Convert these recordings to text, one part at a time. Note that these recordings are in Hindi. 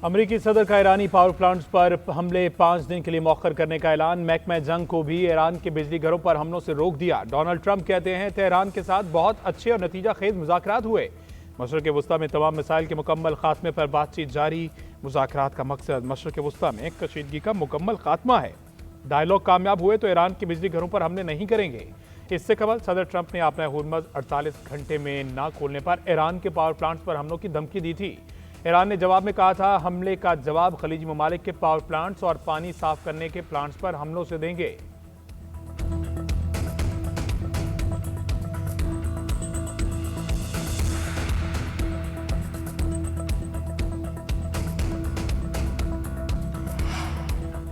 अमरीकी सदर का ईरानी पावर प्लांट्स पर हमले 5 दिन के लिए मौखर करने का ऐलान। महकमा जंग को भी ईरान के बिजली घरों पर हमलों से रोक दिया। डोनाल्ड ट्रंप कहते हैं तेहरान के साथ बहुत अच्छे और नतीजा खेज मुज़ाकरात हुए। मशरक़ वस्ता में तमाम मिसाइल के मुकम्मल खात्मे पर बातचीत जारी। मुज़ाकरात का मकसद मशरक़ वस्ता में कशीदगी का मुकम्मल खात्मा है। डायलॉग कामयाब हुए तो ईरान के बिजली घरों पर हमले नहीं करेंगे। इससे कबल सदर ट्रंप ने अपना हुर्मज़ 48 घंटे में न खोलने पर ईरान के पावर प्लांट्स पर हमलों की धमकी दी थी। ईरान ने जवाब में कहा था हमले का जवाब खलीजी ममालिक के पावर प्लांट्स और पानी साफ करने के प्लांट्स पर हमलों से देंगे।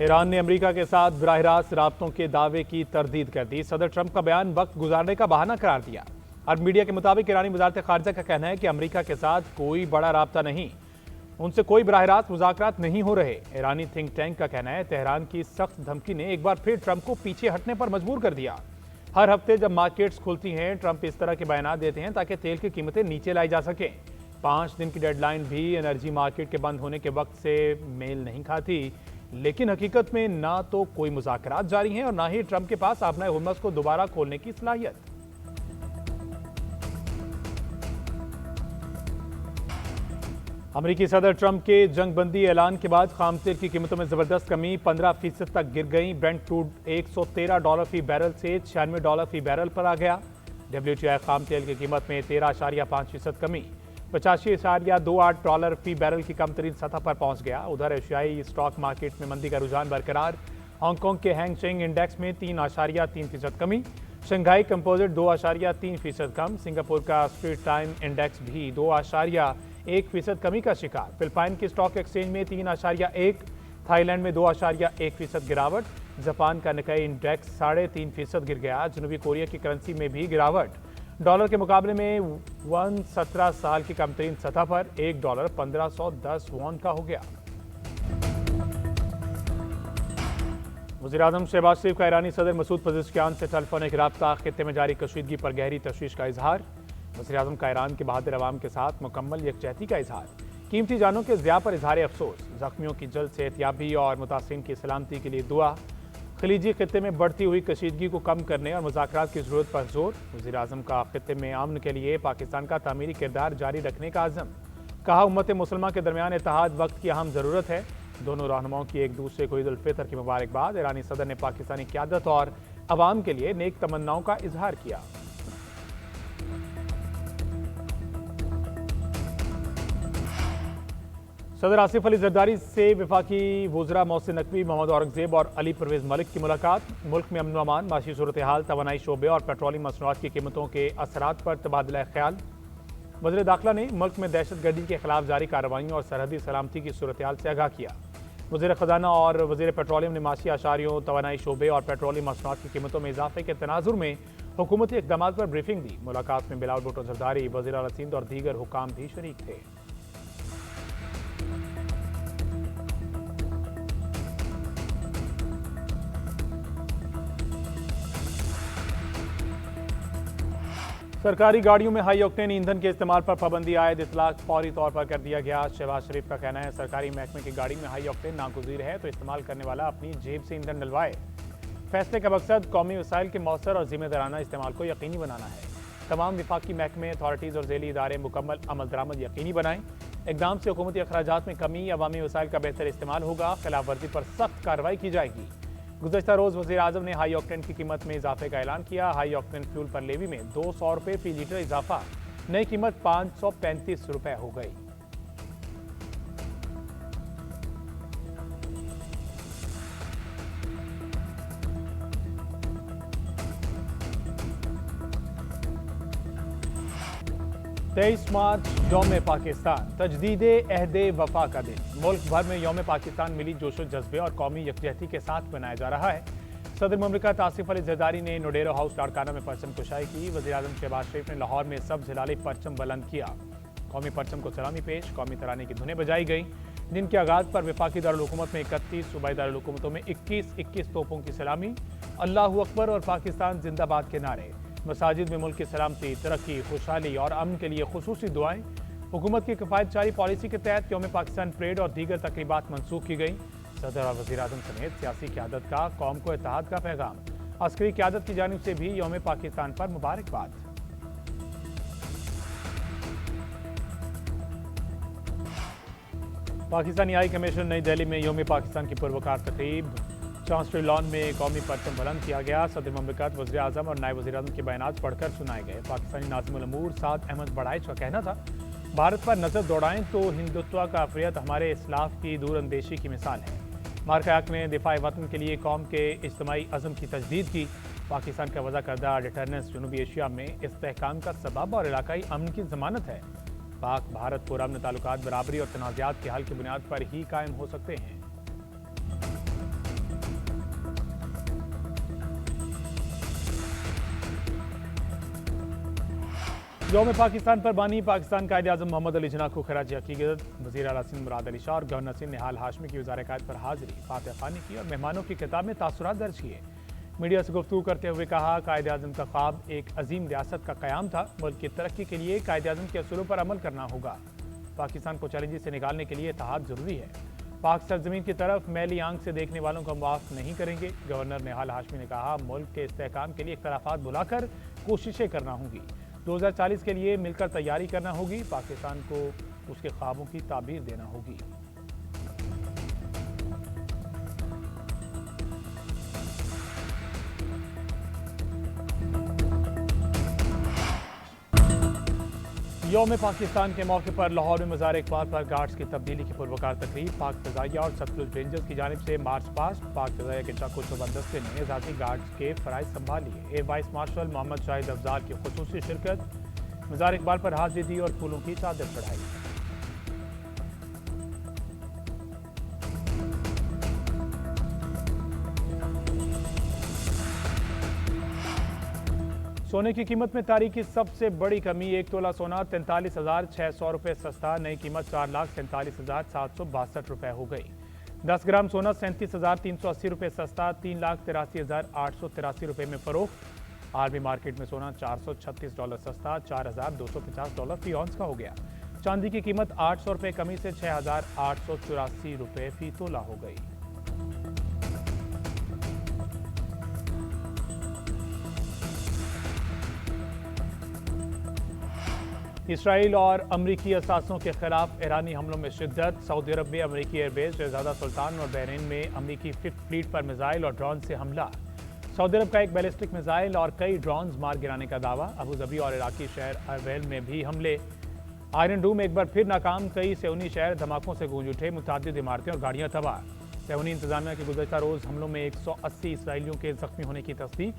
ईरान ने अमेरिका के साथ बराह रास्त राब्तों के दावे की तरदीद कर दी। सदर ट्रंप का बयान वक्त गुजारने का बहाना करार दिया। अरब मीडिया के मुताबिक ईरानी वज़ारत ख़ारिजा का कहना है कि अमेरिका के साथ कोई बड़ा राब्ता नहीं, उनसे कोई बराह रास्त मुज़ाकरात नहीं हो रहे। ईरानी थिंक टैंक का कहना है तेहरान की सख्त धमकी ने एक बार फिर ट्रंप को पीछे हटने पर मजबूर कर दिया। हर हफ्ते जब मार्केट्स खुलती हैं ट्रंप इस तरह के बयान देते हैं ताकि तेल की कीमतें नीचे लाई जा सकें। 5 दिन की डेडलाइन भी एनर्जी मार्केट के बंद होने के वक्त से मेल नहीं खाती, लेकिन हकीकत में ना तो कोई मुज़ाकरात जारी हैं और ना ही ट्रंप के पास अपना हुर्मज़ को दोबारा खोलने की सलाहियत। अमेरिकी सदर ट्रंप के जंगबंदी ऐलान के बाद खाम तेल की कीमतों में जबरदस्त कमी 15% तक गिर गई। ब्रेंट क्रूड $113 फी बैरल से $96 फी बैरल पर आ गया। WTI खाम तेल की कीमत में 13.5% कमी $85.28 फी बैरल की कम तरीन सतह पर पहुंच गया। उधर एशियाई स्टॉक मार्केट में मंदी का रुझान बरकरार। हांगकांग के हैंग सेंग इंडेक्स में 3.3% कमी, शंघाई कंपोजिट 2.3% कम, सिंगापुर का स्ट्रीट टाइम इंडेक्स भी 2.1% कमी का शिकार। फिलिपाइन की स्टॉक एक्सचेंज में 3.1, थाईलैंड में 2.1% गिरावट। जापान का निकाई इंडेक्स 3.5% गिर गया। जनूबी कोरिया की करेंसी में भी गिरावट। डॉलर के मुकाबले में 17 साल की कमतरीन सतह पर $1 1510 वॉन का हो गया। वज़ीर-ए-आज़म शहबाज शरीफ का ईरानी सदर मसूद पज़ेश्कियान से टेलीफोनिक राब्ता। खित्ते में जारी कशीदगी पर गहरी तशवीश का इजहार। वज़ीर-ए-आज़म का ईरान के बहादुर अवाम के साथ मुकम्मल यकजहती का इजहार। कीमती जानों के ज़िया पर इजहार अफसोस। जख्मियों की जल्द सेहतयाबी और मुतासिरीन की सलामती के लिए दुआ। खलीजी खित्ते में बढ़ती हुई कशीदगी को कम करने और मुज़ाकरात की ज़रूरत पर जोर। वज़ीर-ए-आज़म का खित्ते में अमन के लिए पाकिस्तान का तामीरी किरदार जारी रखने का अज़म। कहा उम्मत मुसलमान के दरमियान इत्तेहाद वक्त की अहम ज़रूरत है। दोनों रहनुमाओं की एक दूसरे को ईद उल फितर की मुबारकबाद। ईरानी सदर ने पाकिस्तानी क़यादत और अवाम के लिए नेक तमन्नाओं का इजहार किया। सदर आसिफ अली जरदारी से वफाकी वज़रा मोहसिन नकवी, मोहम्मद औरंगजेब और अली परवेज़ मलिक की मुलाकात। मुल्क में अमन व अमान, माशी सूरत हाल, तवानाई शोबे और पेट्रोलियम मसनूआत की कीमतों के असरात पर तबादला ख्याल। वज़ीर दाखिला ने मुल्क में दहशत गर्दी के खिलाफ जारी कार्रवाइयों और सरहदी सलामती की सूरत हाल से आगाह किया। वज़ीर ख़जाना और वज़ीर पेट्रोलियम ने माशी आशारियों, तवानाई शोबे और पेट्रोलियम मसनूआत की कीमतों में इजाफे के तनाजुर में हुकूमती इक़दामात पर ब्रीफिंग दी। मुलाकात में बिलावल भुट्टो जरदारी, वज़ीर आला सिंध और दीगर हुकाम भी शरीक थे। सरकारी गाड़ियों में हाई ऑक्टेन ईंधन के इस्तेमाल पर पाबंदी आयद इतलाक फौरी तौर पर कर दिया गया। शहबाज शरीफ का कहना है सरकारी महकमे की गाड़ी में हाई ऑक्टेन नागुज़ीर है तो इस्तेमाल करने वाला अपनी जेब से ईंधन डलवाए। फैसले का मकसद कौमी वसाइल के मौसर और जिम्मेदाराना इस्तेमाल को यकीनी बनाना है। तमाम विफाकी महकमे, अथॉरिटीज़ और झेली इदारे मुकम्मल अमल दरामद यकीनी बनाएं। इक़दाम से हुकूमती अखराजात में कमी, अवामी वसाइल का बेहतर इस्तेमाल होगा। खिलाफ वर्जी पर सख्त कार्रवाई की जाएगी। गुज़श्ता रोज़ वज़ीर-ए-आज़म ने हाई ऑक्टेन की कीमत में इजाफे का ऐलान किया। हाई ऑक्टेन फ्यूल पर लेवी में ₹200 फी लीटर इजाफा, नई कीमत ₹535 हो गई। तेईस मार्च यौम पाकिस्तान, तजदीदे अहदे वफा का दिन। मुल्क भर में यौम पाकिस्तान मिली जोशो जज्बे और कौमी यकजहती के साथ मनाया जा रहा है। सदर ममलिकत आसिफ अली जरदारी ने नोडेरो हाउस लाड़काना में परचम कुशाई की। वज़ीर-ए-आज़म शहबाज शरीफ ने लाहौर में सब्ज़ हिलाली परचम बुलंद किया। कौमी परचम को सलामी पेश, कौमी तराने की धुनें बजाई गई। दिन के आगाज़ पर वफाकी दारुल-हुकूमत में 31, सूबाई दारुल-हुकूमतों में 21 तोपों की सलामी, अल्लाहु अकबर और पाकिस्तान जिंदाबाद के नारे। मसाजिद में मुल्क की सलामती, तरक्की, खुशहाली और अमन के लिए खुसूसी दुआएं। हुकूमत की किफायतचारी पॉलिसी के तहत यौम पाकिस्तान परेड और दीगर तकरीबात मंसूख की गई। सदर और वज़ीर आज़म समेत सियासी क़यादत का कौम को इत्तेहाद का पैगाम। अस्करी क़यादत की जानिब से भी यौम पाकिस्तान पर मुबारकबाद। पाकिस्तानी हाई कमीशन नई दिल्ली में यौम पाकिस्तान की पुरवकार तकरीब। चांसलरी लॉन में कौमी परचम बुलंद किया गया। सदर ममलिकत, वज़ीर आज़म और नायब वज़ीर आज़म के बयानात पढ़कर सुनाए गए। पाकिस्तानी नाज़िमुल अमूर साद अहमद बड़ाइच का कहना था, भारत पर नज़र दौड़ाएं तो हिंदुत्व का अफरियत हमारे इस्लाफ की दूर अंदेशी की मिसाल है। मार्का हक ने दिफाए वतन के लिए कौम के इज्तिमाई अज़म की तजदीद की। पाकिस्तान का वज़ा करदा डिटरनेंस जनूबी एशिया में इस्तेहकाम का सबब और इलाकाई अमन की ज़मानत है। पाक भारत पुरअमन ताल्लुकात बराबरी और तनाज़ात के हल की बुनियाद पर ही कायम हो सकते हैं। यौम पाकिस्तान पर बानी पाकिस्तान कायदे आज़म मोहम्मद अली जिन्ना को खराज अकीदत। वज़ीर आला सिंध मुराद अली शाह और गवर्नर सिंध निहाल हाशमी की वज़ारत कायद पर हाजिरी, फातह ख़ानी की और मेहमानों की किताब में तासुरात दर्ज किए। मीडिया से गुफ्तगू करते हुए कहा, कायदे आज़म का ख्वाब एक अजीम रियासत का क़याम था। मुल्क की तरक्की के लिए कायदे आज़म के असूलों पर अमल करना होगा। पाकिस्तान को चैलेंज से निकालने के लिए इत्तेहाद ज़रूरी है। पाक सरजमीन की तरफ मैली आंख से देखने वालों को हम माफ़ नहीं करेंगे। गवर्नर निहाल हाशमी ने कहा, मुल्क के इस्तेहकाम के लिए इख्तलाफात बुलाकर कोशिशें करना होंगी। 2040 के लिए मिलकर तैयारी करना होगी। पाकिस्तान को उसके ख्वाबों की ताबीर देना होगी। यौम पाकिस्तान के मौके पर लाहौर में मज़ार इकबाल पर गार्ड्स की तब्दीली की पुरवकार तकरीब। पाक फ़िज़ाइया और सतलुज रेंजर्स की जानिब से मार्च पास्ट। पाक फ़िज़ाइया के चाको चौबंद दस्ते ने ज़ाती गार्ड्स के फ़राइज़ संभाल लिए। Air vice marshal Mohammad Shahid Afzal की खुसूसी शिरकत। मज़ार इकबाल पर हाजिरी दी और फूलों की चादर चढ़ाई। सोने की कीमत में तारीख की सबसे बड़ी कमी। 1 तोला सोना 43,600 रुपये सस्ता। नई कीमत 4,47,762 रुपये हो गई। 10 ग्राम सोना 37,380 रुपये सस्ता। 3,83,883 रुपये में फरोख्त। आरबी मार्केट में सोना $436 सस्ता, $4,250 फी ऑन्स का हो गया। चांदी की कीमत 800 रुपये कमी से 6,884 रुपये फी तोला हो गई। इसराइल और अमरीकी असासों के खिलाफ ईरानी हमलों में शिद्दत। सऊदी अरब में अमरीकी एयरबेस शहजादा सुल्तान और बहरीन में अमरीकी फिफ्थ फ्लीट पर मिसाइल और ड्रोन से हमला। सऊदी अरब का एक बैलिस्टिक मिसाइल और कई ड्रोन्स मार गिराने का दावा। अबू धाबी और इराकी शहर अरवेल में भी हमले। आयरन डूम एक बार फिर नाकाम। कई सेऊनी शहर धमाकों से गूंज उठे। मुतअद्दिद इमारतें और गाड़ियां तबाह। सेऊनी इंतजामिया के गुज़श्ता रोज़ हमलों में 180 इसराइलियों के जख्मी होने की तस्दीक।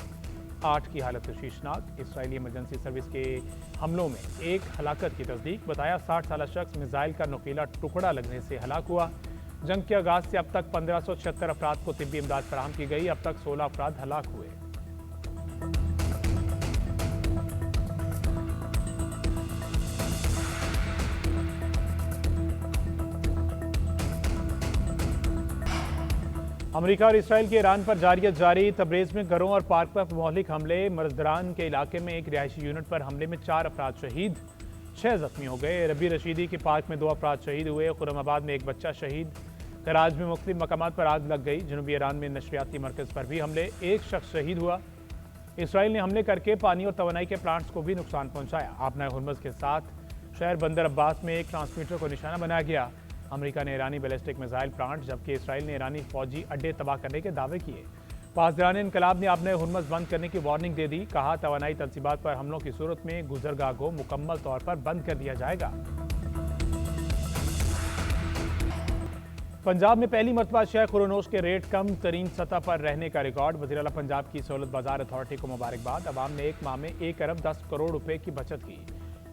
8 की हालत तशवीशनाक। इसराइली इमरजेंसी सर्विस के हमलों में एक हलाकत की तस्दीक। बताया 60 साला शख्स मिसाइल का नुकीला टुकड़ा लगने से हलाक हुआ। जंग के आगाज से अब तक 1576 अफराद को तिब्बी इमदाद फराहम की गई। अब तक 16 अफराद हलाक हुए। अमेरिका और इसराइल के ईरान पर जारियत जारी। तबरेज़ में घरों और पार्क पर मौलिक हमले। मरदरान के इलाके में एक रिहायशी यूनिट पर हमले में 4 अफराद शहीद, 6 जख्मी हो गए। रबी रशीदी के पार्क में 2 अफराद शहीद हुए। खुरमाबाद में एक बच्चा शहीद। कराज में मुख्तलिफ मकामात पर आग लग गई। जनूबी ईरान में नशरियाती मरकज़ पर भी हमले, एक शख्स शहीद हुआ। इसराइल ने हमले करके पानी और तवानाई के प्लांट्स को भी नुकसान पहुंचाया। आबना हुर्मुज़ के साथ शहर बंदर अब्बास में एक ट्रांसमीटर को निशाना बनाया गया। अमेरिका ने ईरानी बैलिस्टिक मिसाइल प्लांट, जबकि इसराइल ने ईरानी फौजी अड्डे तबाह करने के दावे किए। पासदारान इनकलाब ने आबना हुर्मुज़ बंद करने की वार्निंग दे दी। कहा, तवानाई तंसीबात पर हमलों की सूरत में गुजरगाह को मुकम्मल तौर पर बंद कर दिया जाएगा। पंजाब में पहली मरतबा शह खुरोनोश के रेट कम तरीन सतह पर रहने का रिकॉर्ड। वज़ीर आला पंजाब की सहूलत बाजार अथॉरिटी को मुबारकबाद। अवाम ने एक माह में 1 अरब 10 करोड़ रुपए की बचत की।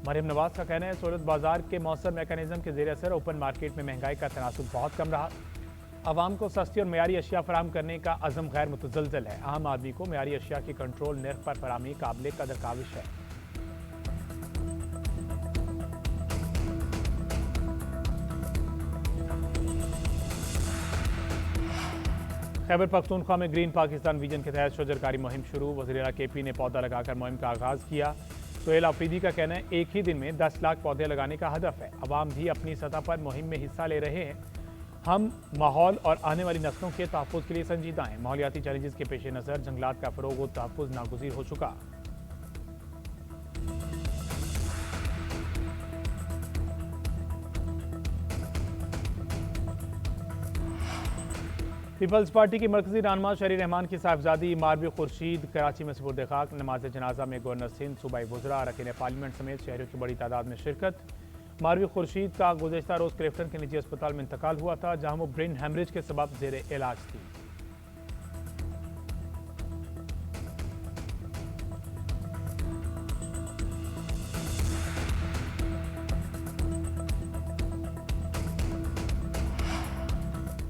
मरियम नवाज का कहना है, सहूलत बाजार के मौसर मैकेनिज्म के ज़ेर असर ओपन मार्केट में महंगाई का तनासुब बहुत कम रहा। आवाम को सस्ती और मयारी अशिया फराम करने का अज़म गैर मुतज़लज़ल है। आम आदमी को मयारी अशिया की कंट्रोल निर्ख पर फरामी काबिल कदर काविश है। खैबर पख्तूनख्वा में ग्रीन पाकिस्तान विजन के तहत शजरकारी मुहिम शुरू। वज़ीर आला KP ने पौधा लगाकर मुहिम का आगाज़ किया। सुहेल आफरीदी का कहना है एक ही दिन में 10 लाख पौधे लगाने का हदफ है। अवाम भी अपनी सतह पर मुहिम में हिस्सा ले रहे हैं। हम माहौल और आने वाली नस्लों के तहफ़्फ़ुज़ के लिए संजीदा हैं। माहौलियाती चैलेंजेस के पेश नज़र जंगलात का फ़रोग़ और तहफ़्फ़ुज़ नागुज़ीर हो चुका। पीपल्स पार्टी की मरकजी रहनुमा शहरी रहमान की साहिबजादी मारवी खुर्शीद कराची में सुपुर्द खाक। नमाज जनाजा में गवर्नर सिंध, सूबाई वज़रा, अरकान पार्लियामेंट समेत शहरियों की बड़ी तादाद में शिरकत। मारवी खुर्शीद का गुज़श्ता रोज़ क्लिफ्टन के निजी अस्पताल में इंतकाल हुआ था, जहां वो ब्रेन हेमरेज के सबब ज़ेर इलाज थी।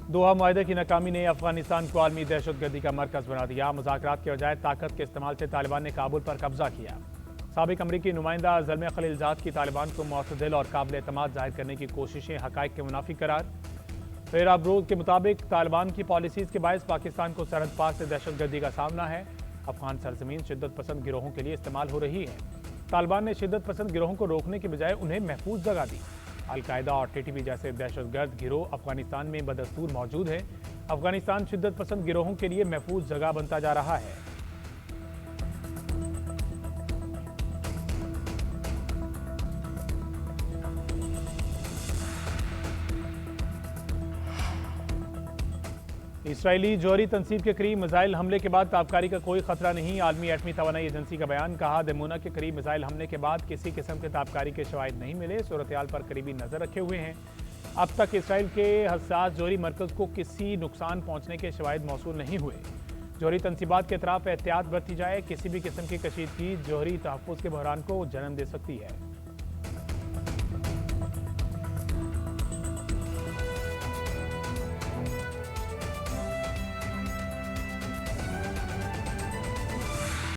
दोहा मुआहदे की नाकामी ने अफगानिस्तान को आलमी दहशतगर्दी का मरकज बना दिया। मुज़ाकरात के बजाय ताकत के इस्तेमाल से तालिबान ने काबुल पर कब्जा किया। साबिक अमरीकी नुमाइंदा ज़ल्मे खलीलजाद की तालिबान को मुतदिल और काबिल एतमाद जाहिर करने की कोशिशें हक़ाइक़ के मुनाफी करार। फेराब्रोज के मुताबिक तालिबान की पॉलिसीज़ के बायस पाकिस्तान को सरहद पार से दहशतगर्दी का सामना है। अफगान सरजमीन शिद्दत पसंद गिरोहों के लिए इस्तेमाल हो रही है। तालिबान ने शिद्दत पसंद गिरोहों को रोकने के बजाय उन्हें महफूज जगह दी। अलकायदा और टीटीपी जैसे दहशतगर्द गिरोह अफगानिस्तान में बदस्तूर मौजूद है। अफगानिस्तान शिद्दत पसंद गिरोहों के लिए महफूज जगह बनता जा रहा है। इसराइली जौहरी तनसीब के करीब मिसाइल हमले के बाद ताबकारी का कोई खतरा नहीं। आलमी एटमी तवानाई एजेंसी का बयान। कहा, दमोना के करीब मिसाइल हमले के बाद किसी किस्म के ताबकारी के शवाहिद नहीं मिले। सूरत-ए-हाल पर करीबी नजर रखे हुए हैं। अब तक इसराइल के हसास जौहरी मरकज को किसी नुकसान पहुंचने के शवाहिद मौसूल नहीं हुए। जौहरी तनसीबात के अतराफ एहतियात बरती जाए। किसी भी किस्म की कशीदगी जौहरी तहफ़्फ़ुज़ के बहरान को जन्म दे सकती है।